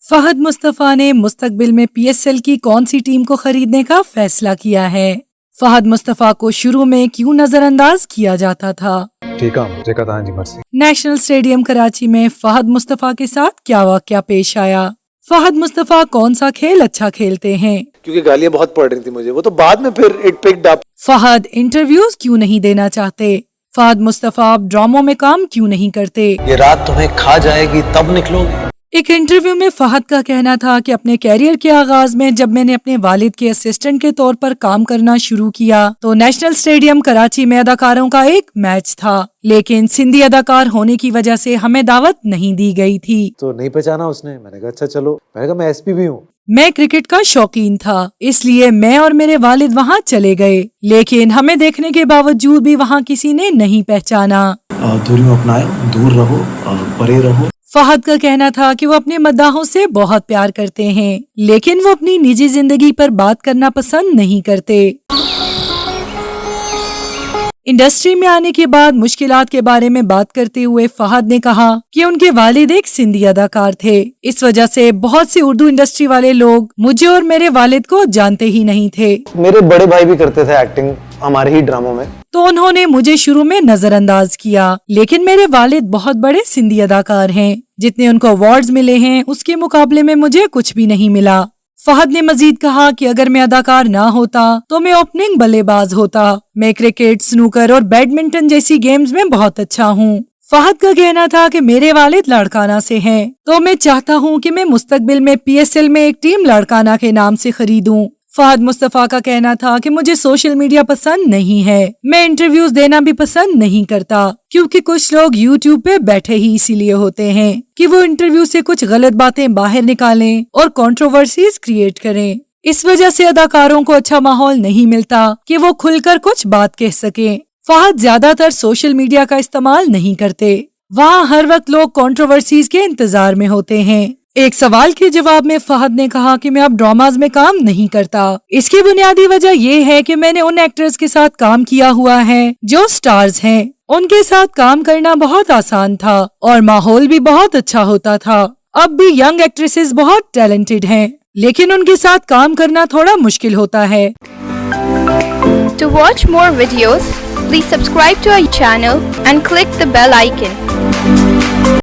फहद मुस्तफा ने मुस्तकबिल में PSL की कौन सी टीम को खरीदने का फैसला किया है? फहद मुस्तफा को शुरू में क्यों नजरअंदाज किया जाता था? ठीक है, मुझे कहा जी मर्सी। नेशनल स्टेडियम कराची में फहद मुस्तफा के साथ क्या वाकया पेश आया? फहद मुस्तफा कौन सा खेल अच्छा खेलते हैं? क्योंकि गालियां बहुत पड़ रही थी मुझे, वो तो बाद में फिर it picked up. Fahad interviews क्यों नहीं देना चाहते? फहद मुस्तफा अब ड्रामों में काम क्यों नहीं करते? ये रात तुम्हें खा जाएगी तब निकलोगे। एक इंटरव्यू में फहद का कहना था कि अपने कैरियर के आगाज में जब मैंने अपने वालिद के असिस्टेंट के तौर पर काम करना शुरू किया तो नेशनल स्टेडियम कराची में अदाकारों का एक मैच था, लेकिन सिंधी अदाकार होने की वजह से हमें दावत नहीं दी गई थी। तो नहीं पहचाना उसने। मैंने कहा अच्छा चलो, मैंने कहा मैं SP भी हूँ। मैं क्रिकेट का शौकीन था, इसलिए मैं और मेरे वालिद वहाँ चले गए, लेकिन हमें देखने के बावजूद भी वहाँ किसी ने नहीं पहचाना। दूरियों अपनाए, दूर रहो, परे रहो। फहद का कहना था कि वो अपने मद्दाहों से बहुत प्यार करते हैं, लेकिन वो अपनी निजी जिंदगी पर बात करना पसंद नहीं करते। इंडस्ट्री में आने के बाद मुश्किलात के बारे में बात करते हुए फहद ने कहा कि उनके वालिद एक सिंधी अदाकार थे, इस वजह से बहुत सी उर्दू इंडस्ट्री वाले लोग मुझे और मेरे वालिद को जानते ही नहीं थे। मेरे बड़े भाई भी करते थे एक्टिंग हमारे ही ड्रामों में, तो उन्होंने मुझे शुरू में नजरअंदाज किया, लेकिन मेरे वालिद बहुत बड़े सिंधी अदाकार हैं, जितने उनको अवार्ड्स मिले हैं उसके मुकाबले में मुझे कुछ भी नहीं मिला। फहद ने मजीद कहा कि अगर मैं अदाकार ना होता तो मैं ओपनिंग बल्लेबाज होता। मैं क्रिकेट, स्नूकर और बैडमिंटन जैसी गेम्स में बहुत अच्छा हूँ। फहद का कहना था कि मेरे वालिद लाड़काना से हैं, तो मैं चाहता हूँ कि मैं मुस्तकबिल में PSL में एक टीम लाड़काना के नाम से खरीदूं। फहद मुस्तफा का कहना था कि मुझे सोशल मीडिया पसंद नहीं है, मैं इंटरव्यूज देना भी पसंद नहीं करता, क्योंकि कुछ लोग YouTube पे बैठे ही इसीलिए होते हैं कि वो इंटरव्यू से कुछ गलत बातें बाहर निकालें और कंट्रोवर्सीज क्रिएट करें। इस वजह से अदाकारों को अच्छा माहौल नहीं मिलता कि वो खुलकर कुछ बात कह सकें। फहद ज्यादातर सोशल मीडिया का इस्तेमाल नहीं करते, वहाँ हर वक्त लोग कंट्रोवर्सीज के इंतजार में होते हैं। एक सवाल के जवाब में फहद ने कहा कि मैं अब ड्रामाज में काम नहीं करता। इसकी बुनियादी वजह ये है कि मैंने उन एक्टर्स के साथ काम किया हुआ है जो स्टार्स हैं। उनके साथ काम करना बहुत आसान था और माहौल भी बहुत अच्छा होता था। अब भी यंग एक्ट्रेसेस बहुत टैलेंटेड हैं, लेकिन उनके साथ काम करना थोड़ा मुश्किल होता है। To watch more videos, please subscribe to our channel and click the bell icon.